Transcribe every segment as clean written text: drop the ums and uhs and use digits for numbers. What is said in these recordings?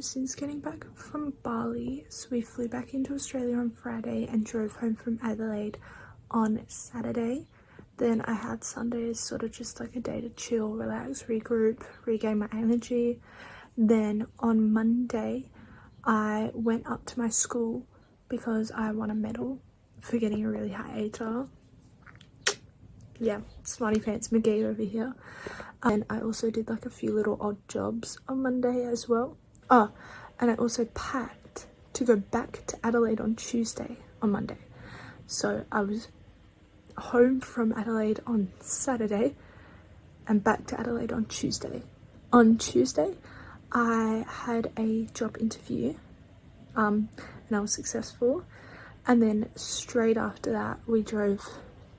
since getting back from Bali, so we flew back into Australia on Friday and drove home from Adelaide on Saturday. Then I had Sunday as sort of just like a day to chill, relax, regroup, regain my energy. Then on Monday I went up to my school because I won a medal for getting a really high ATAR. Yeah, smarty pants McGee over here. And I also did like a few little odd jobs on Monday as well. Oh, and I also packed to go back to Adelaide on Tuesday on Monday. So I was home from Adelaide on Saturday and back to Adelaide on Tuesday. On Tuesday I had a job interview and I was successful, and then straight after that we drove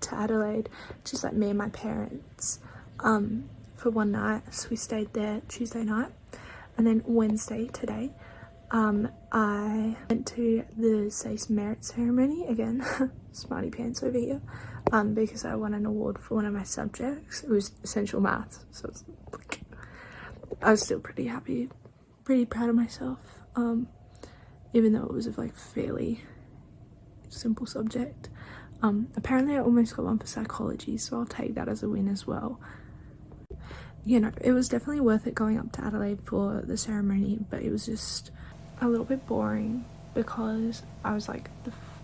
to Adelaide, just like me and my parents, for one night. So we stayed there Tuesday night, and then Wednesday, today, I went to the SACE merit ceremony again. Smarty pants over here, because I won an award for one of my subjects. It was essential maths, so it was like, I was still pretty happy, pretty proud of myself, even though it was a like fairly simple subject. Apparently I almost got one for psychology, so I'll take that as a win as well. You know, it was definitely worth it going up to Adelaide for the ceremony, but it was just a little bit boring because I was like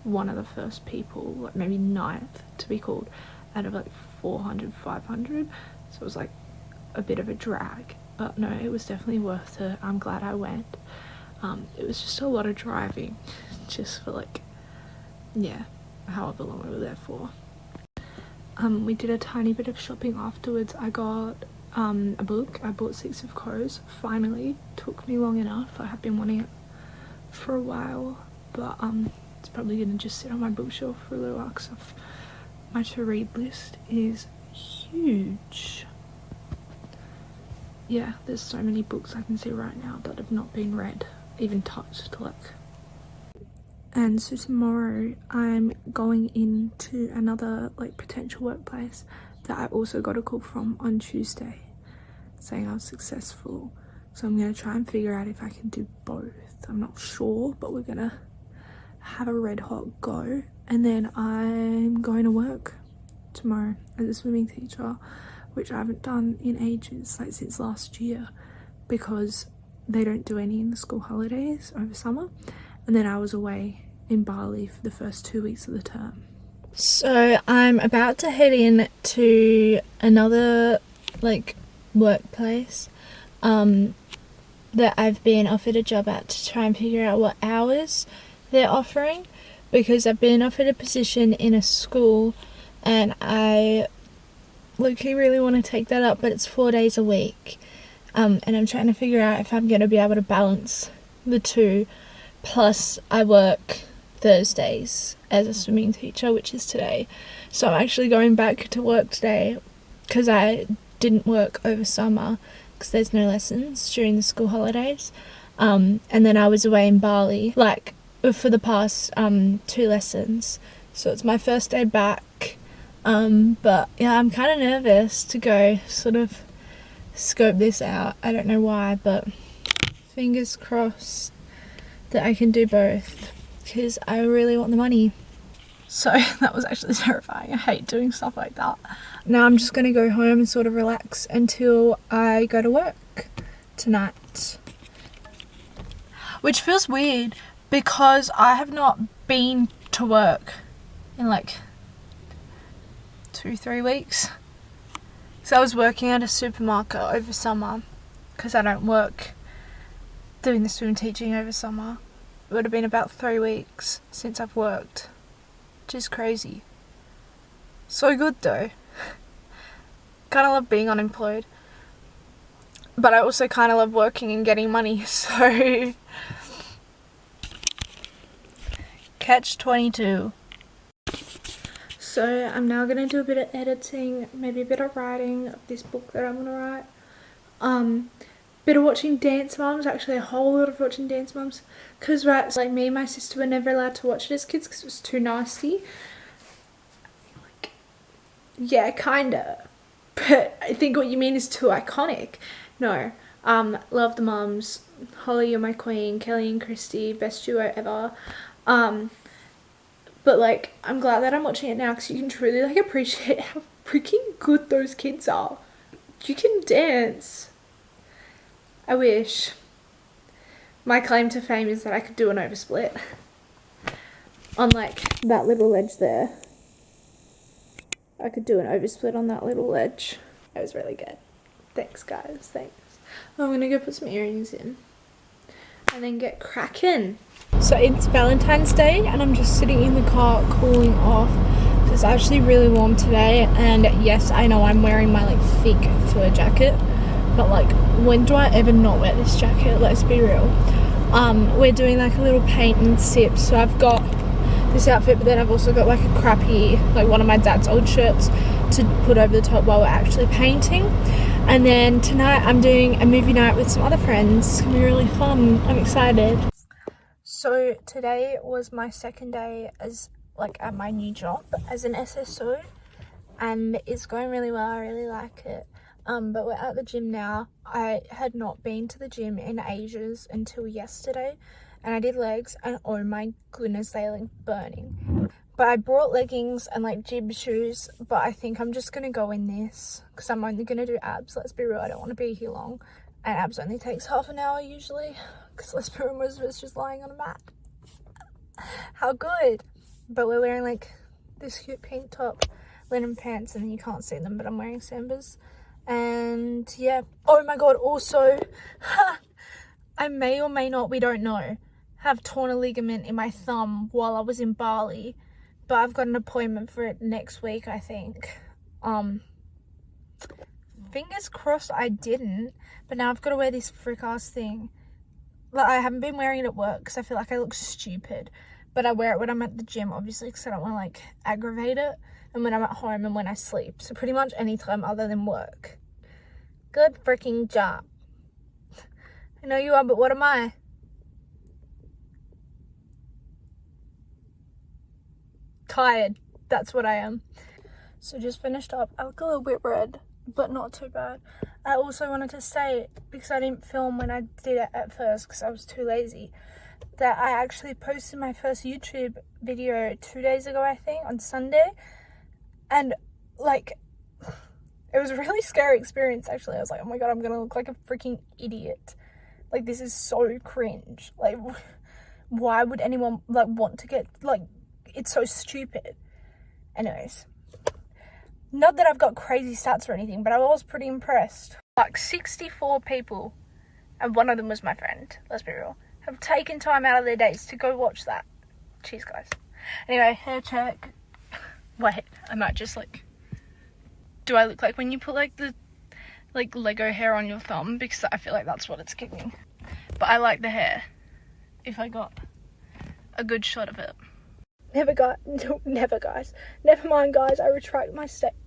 one of the first people, like maybe 9th to be called out of like 400, 500, so it was like a bit of a drag, but no, it was definitely worth it. I'm glad I went. It was just a lot of driving, just for like, yeah, however long we were there for. We did a tiny bit of shopping afterwards. I got a book. I bought Six of Crows. Finally, took me long enough. I have been wanting it for a while, but it's probably gonna just sit on my bookshelf for a little while because my to read list is huge. Yeah, there's so many books I can see right now that have not been read, even touched, like. And so tomorrow I'm going into another like potential workplace that I also got a call from on Tuesday saying I was successful. So I'm going to try and figure out if I can do both. I'm not sure, but we're going to have a red hot go. And then I'm going to work tomorrow as a swimming teacher, which I haven't done in ages, like since last year, because they don't do any in the school holidays over summer. And then I was away in Bali for the first 2 weeks of the term. So I'm about to head in to another like workplace that I've been offered a job at to try and figure out what hours they're offering, because I've been offered a position in a school and I really want to take that up, but it's 4 days a week, and I'm trying to figure out if I'm going to be able to balance the two. Plus I work Thursdays as a swimming teacher, which is today, so I'm actually going back to work today because I didn't work over summer because there's no lessons during the school holidays, and then I was away in Bali like for the past 2 lessons, so it's my first day back, but yeah, I'm kind of nervous to go sort of scope this out. I don't know why, but fingers crossed that I can do both because I really want the money. So that was actually terrifying. I hate doing stuff like that. Now I'm just going to go home and sort of relax until I go to work tonight, which feels weird because I have not been to work in like 2-3 weeks. So I was working at a supermarket over summer because I don't work doing the swim teaching over summer. It would have been about 3 weeks since I've worked, which is crazy. So good though. Kind of love being unemployed, but I also kind of love working and getting money, so catch 22. So I'm now going to do a bit of editing, maybe a bit of writing of this book that I'm going to write. Bit of watching Dance Moms, actually a whole lot of watching Dance Moms, because right, like me and my sister were never allowed to watch it as kids because it was too nasty. Like, yeah, kinda, but I think what you mean is too iconic. No, Love the mums. Holly, you're my queen. Kelly and Christy, best duo ever. But like, I'm glad that I'm watching it now because you can truly like appreciate how freaking good those kids are. You can dance. I wish. My claim to fame is that I could do an oversplit on like that little ledge there. I could do an oversplit on that little ledge. It was really good. Thanks guys, thanks. I'm gonna go put some earrings in and then get cracking. So it's Valentine's Day and I'm just sitting in the car cooling off. It's actually really warm today, and yes, I know I'm wearing my like thick fur jacket, but like when do I ever not wear this jacket? Let's be real. We're doing like a little paint and sip, so I've got this outfit, but then I've also got like a crappy, like one of my dad's old shirts to put over the top while we're actually painting. And then tonight I'm doing a movie night with some other friends. It's gonna be really fun. I'm excited. So today was my second day as like at my new job as an SSO, and it's going really well. I really like it. But we're at the gym now. I had not been to the gym in ages until yesterday, and I did legs, and oh my goodness, they are like burning. But I brought leggings and like gym shoes, but I think I'm just gonna go in this because I'm only gonna do abs. Let's be real, I don't want to be here long, and abs only takes half an hour usually because let's be real, most of it's just lying on a mat. How good. But we're wearing like this cute pink top, linen pants, and you can't see them, but I'm wearing Sambas. And yeah, oh my god, also I may or may not, we don't know, have torn a ligament in my thumb while I was in Bali, but I've got an appointment for it next week, I think. Fingers crossed I didn't, but now I've got to wear this frick ass thing. Like, I haven't been wearing it at work because I feel like I look stupid, but I wear it when I'm at the gym, obviously, because I don't want to like aggravate it, and when I'm at home and when I sleep, so pretty much any time other than work. Good freaking job. I know you are, but what am I? Tired. That's what I am. So just finished up. I look a little bit red, but not too bad. I also wanted to say, because I didn't film when I did it at first because I was too lazy, that I actually posted my first YouTube video 2 days ago, I think, on Sunday. And like, it was a really scary experience actually. I was like, oh my god, I'm gonna look like a freaking idiot. Like, this is so cringe. Like, why would anyone like want to get, like, it's so stupid. Anyways, not that I've got crazy stats or anything, but I was pretty impressed. Like 64 people, and one of them was my friend, let's be real, have taken time out of their days to go watch that. Cheers guys. Anyway, hair check. Wait, I might just like, do I look like when you put like the like Lego hair on your thumb? Because I feel like that's what it's giving. But I like the hair if I got a good shot of it. Never guys. Never mind guys, I retract my statement.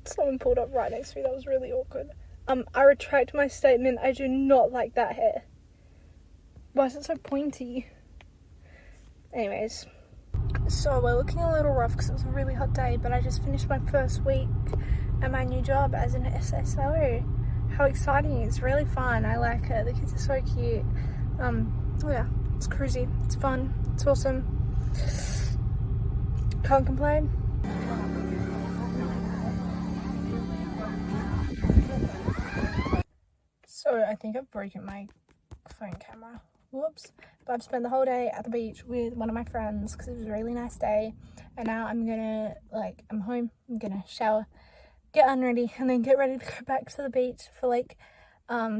Someone pulled up right next to me, that was really awkward. I retract my statement, I do not like that hair. Why is it so pointy? Anyways, so we're looking a little rough because it was a really hot day, but I just finished my first week at my new job as an SSO. How exciting. It's really fun. I like it. The kids are so cute. Yeah, it's cruisy. It's fun. It's awesome. Can't complain. So I think I've broken my phone camera. Whoops. But I've spent the whole day at the beach with one of my friends because it was a really nice day, and now I'm gonna, like, I'm home, I'm gonna shower, get unready, and then get ready to go back to the beach for like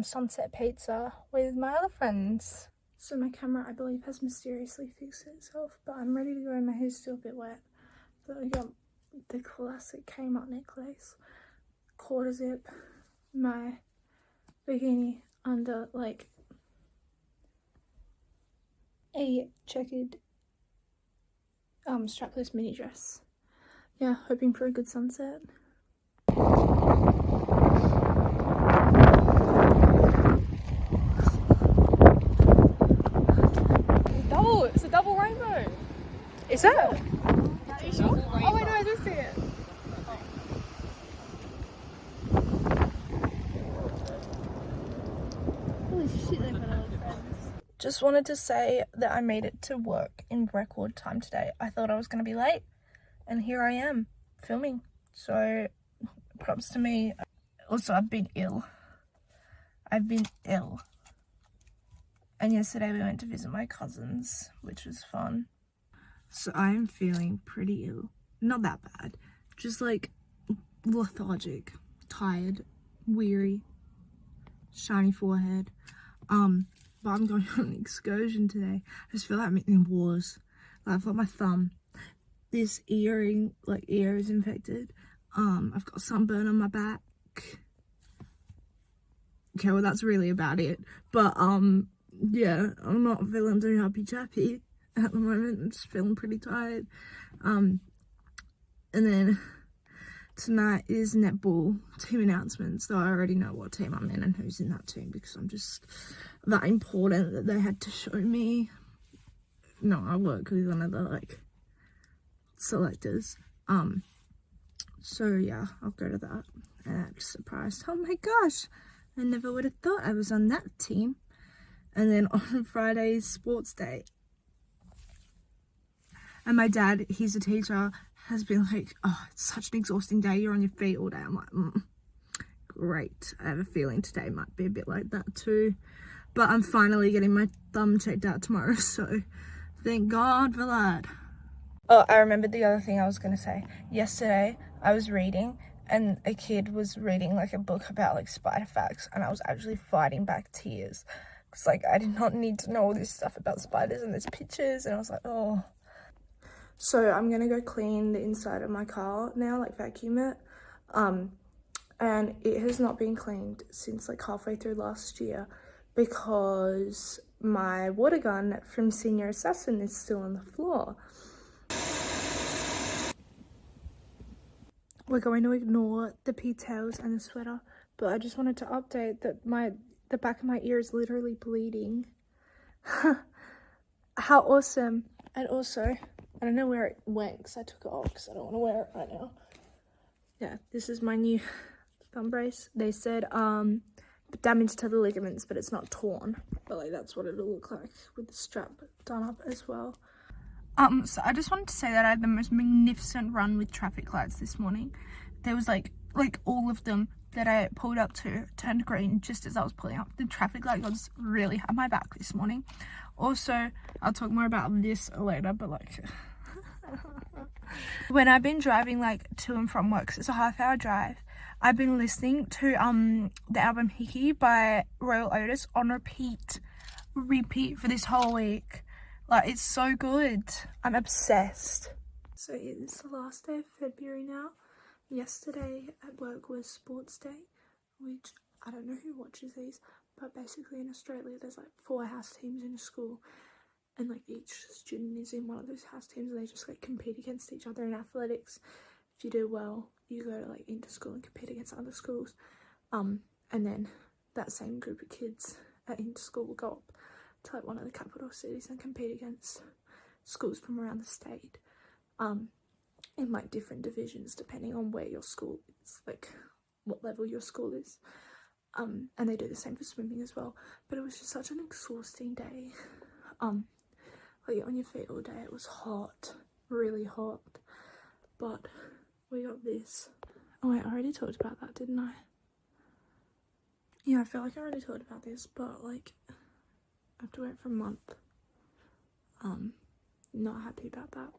sunset pizza with my other friends. So my camera, I believe, has mysteriously fixed itself, but I'm ready to go. My hair's still a bit wet, but I got the classic Kmart necklace, quarter zip, my bikini under like a checkered strapless mini dress. Yeah, hoping for a good sunset. It's a double rainbow. Is that? Are you sure? Oh wait, no, I do see it. Just wanted to say that I made it to work in record time today. I thought I was going to be late, and here I am filming. So props to me. Also, I've been ill. And yesterday we went to visit my cousins, which was fun. So I am feeling pretty ill. Not that bad. Just like lethargic, tired, weary, shiny forehead. But I'm going on an excursion today. I just feel like I'm in wars. Like I've got my thumb. This ear is infected. I've got sunburn on my back. Okay, well that's really about it. But yeah, I'm not feeling too happy chappy at the moment. I'm just feeling pretty tired. And then tonight is netball team announcements, so I already know what team I'm in and who's in that team because I'm just that important that they had to show me. No, I work with one of the like selectors. So yeah, I'll go to that. And I'm just surprised. Oh my gosh, I never would have thought I was on that team. And then on Friday's sports day. And my dad, he's a teacher, has been like, oh, it's such an exhausting day. You're on your feet all day. I'm like, great. I have a feeling today might be a bit like that too. But I'm finally getting my thumb checked out tomorrow. So thank God for that. Oh, I remembered the other thing I was going to say. Yesterday, I was reading and a kid was reading like a book about like spider facts. And I was actually fighting back tears. Because like I did not need to know all this stuff about spiders and there's pictures. And I was like, oh. So I'm going to go clean the inside of my car now, like vacuum it. And it has not been cleaned since like halfway through last year because my water gun from Senior Assassin is still on the floor. We're going to ignore the pigtails and the sweater, but I just wanted to update that the back of my ear is literally bleeding. How awesome. And also, I don't know where it went because I took it off because I don't want to wear it right now. Yeah, this is my new thumb brace. They said damage to the ligaments, but it's not torn. But like that's what it'll look like with the strap done up as well. So I just wanted to say that I had the most magnificent run with traffic lights this morning. There was like all of them that I pulled up to turned green just as I was pulling up. The traffic light gods really had my back this morning. Also, I'll talk more about this later, but like when I've been driving like to and from work, 'cause it's a half-hour drive, I've been listening to the album Hickey by Royal Otis on repeat for this whole week. Like, it's so good. I'm obsessed. So it's the last day of February now. Yesterday at work was sports day, which I don't know who watches these, but basically in Australia there's like 4 house teams in a school, and like each student is in one of those house teams and they just like compete against each other in athletics. If you do well, you go to like inter-school and compete against other schools. And then that same group of kids at inter-school will go up to like one of the capital cities and compete against schools from around the state in like different divisions depending on where your school is, like what level your school is. And they do the same for swimming as well. But it was just such an exhausting day. Like you're on your feet all day. It was hot, really hot. But we got this. Oh wait, I already talked about that, didn't I? Yeah, I feel like I already talked about this, but like I have to wait for a month. Not happy about that.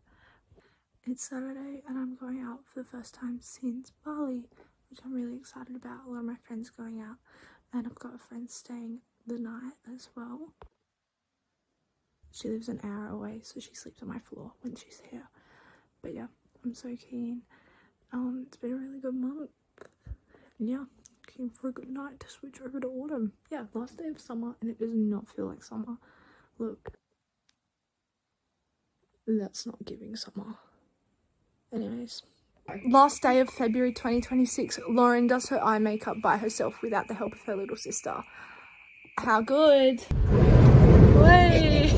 It's Saturday and I'm going out for the first time since Bali, which I'm really excited about. A lot of my friends going out and I've got a friend staying the night as well. She lives an hour away, so she sleeps on my floor when she's here. But yeah, I'm so keen. It's been a really good month. And yeah, keen for a good night to switch over to autumn. Yeah, last day of summer and it does not feel like summer. Look. That's not giving summer. Anyways. Last day of February 2026, Lauren does her eye makeup by herself without the help of her little sister. How good? Wait.